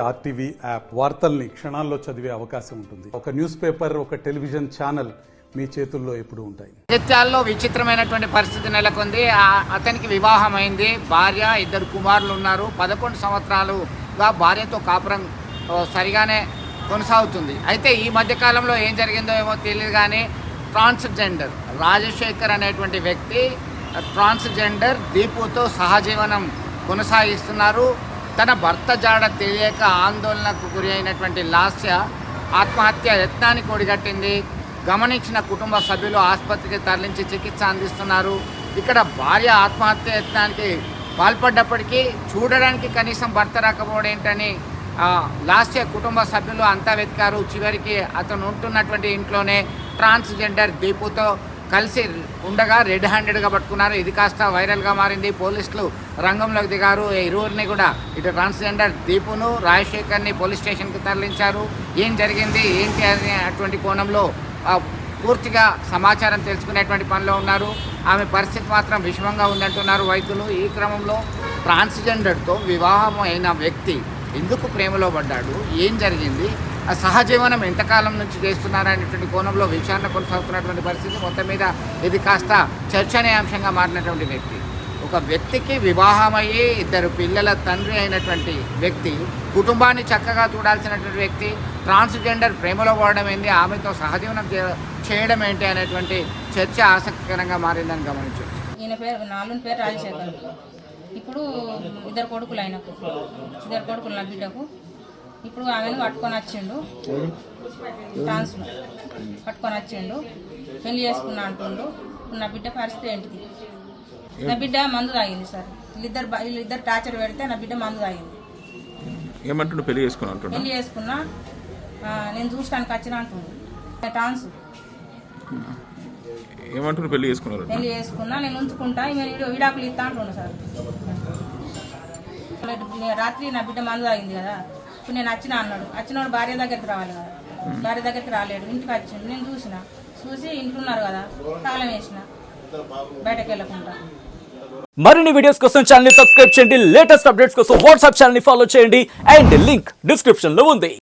RTV app వార్తల్ని క్షణాల్లో చదివే అవకాశం ఉంటుంది. ఒక న్యూస్ పేపర్, ఒక టెలివిజన్ ఛానల్ మీ చేతుల్లో ఎప్పుడు ఉంటాయి. జగిత్యాలలో విచిత్రమైనటువంటి పరిస్థితి నెలకొంది. అతనికి వివాహం అయింది, భార్య, 2 కుమారులు ఉన్నారు. 11 సంవత్సరాలుగా భార్యతో కాపురం సరిగానే కొనసాగుతుంది. అయితే ఈ మధ్యకాలంలో ఏం జరిగిందో ఏమో తెలియదు కానీ ట్రాన్స్జెండర్ రాజశేఖర్ అనేటువంటి వ్యక్తి ట్రాన్స్జెండర్ దీపుతో సహజీవనం కొనసాగిస్తున్నారు. తన భర్త జాడ తెలియక ఆందోళనకు గురి అయినటువంటి లాస్య ఆత్మహత్య యత్నానికి ఒడిగట్టింది. గమనించిన కుటుంబ సభ్యులు ఆసుపత్రికి తరలించి చికిత్స అందిస్తున్నారు. ఇక్కడ భార్య ఆత్మహత్య యత్నానికి పాల్పడ్డప్పటికీ చూడడానికి కనీసం భర్త రాకపోవడం ఏంటని లాస్య కుటుంబ సభ్యులు అంతా వెతికారు. చివరికి అతను ఉంటున్నటువంటి ఇంట్లోనే ట్రాన్స్జెండర్ దీపుతో కలిసి ఉండగా రెడ్ హ్యాండెడ్గా పట్టుకున్నారు. ఇది కాస్త వైరల్గా మారింది. పోలీసులు రంగంలోకి దిగారు. ఇరువురిని కూడా ఇటు ట్రాన్స్జెండర్ దీపును రాజశేఖర్ని పోలీస్ స్టేషన్కి తరలించారు. ఏం జరిగింది ఏంటి అనే అటువంటి కోణంలో పూర్తిగా సమాచారం తెలుసుకునేటువంటి పనిలో ఉన్నారు. ఆమె పరిస్థితి మాత్రం విషమంగా ఉందంటున్నారు వైద్యులు. ఈ క్రమంలో ట్రాన్స్జెండర్తో వివాహం అయిన వ్యక్తి ఎందుకు ప్రేమలో పడ్డాడు, ఏం జరిగింది, ఆ సహజీవనం ఎంతకాలం నుంచి చేస్తున్నారనేటువంటి కోణంలో విచారణ కొనసాగుతున్నటువంటి పరిస్థితి. మొత్తం మీద ఇది కాస్త చర్చనీయాంశంగా మారినటువంటి వ్యక్తి. ఒక వ్యక్తికి వివాహమయ్యి 2 పిల్లల తండ్రి అయినటువంటి వ్యక్తి, కుటుంబాన్ని చక్కగా చూడాల్సినటువంటి వ్యక్తి ట్రాన్స్జెండర్ ప్రేమలో పడడం ఏంటి, ఆమెతో సహజీవనం చేయడం ఏంటి అనేటువంటి చర్చ ఆసక్తికరంగా మారిందని గమనించవచ్చు. ఈయన పేరు రాజశేఖర్. ఇప్పుడు 2 కొడుకులు ఆయనకు, 2 కొడుకులు నా బిడ్డకు. ఇప్పుడు ఆమెను పట్టుకొని వచ్చిండు, ట్రాన్స్ పట్టుకొని వచ్చిండు, పెళ్లి చేసుకున్నా అంటుండు. నా బిడ్డ పరిస్థితి ఏంటిది? నా బిడ్డ మందు తాగింది సార్. వీళ్ళిద్దరు టార్చర్ పెడితే నా బిడ్డ మందు తాగింది. ఏమంటుండు? పెళ్లి చేసుకున్నా నేను చూడటానికి వచ్చిన అంటుండు. ట్రాన్స్ ఏమంటుండు? పెళ్లి చేసుకున్నా నేను ఉంచుకుంటా, విడాకులు ఇస్తా అంటుండు సార్. రాత్రి నా బిడ్డ మందు తాగింది కదా, ఇప్పుడు నేను వచ్చిన అన్నాడు. వచ్చినోడు భార్య దగ్గరికి రావాలి కదా, భార్య దగ్గరికి రాలేడు, ఇంటికి వచ్చిండు. నేను చూసి ఇంట్లో ఉన్నారు కదా, తాళం వేసిన బయటకు వెళ్ళకుండా. మరిన్ని వీడియోస్ కోసం ఛానల్ ని సబ్స్క్రైబ్ చేయండి. లేటెస్ట్ అప్డేట్స్ కోసం వాట్సాప్ ఛానల్ ని ఫాలో చేయండి. అండ్ లింక్ డిస్క్రిప్షన్ లో ఉంది.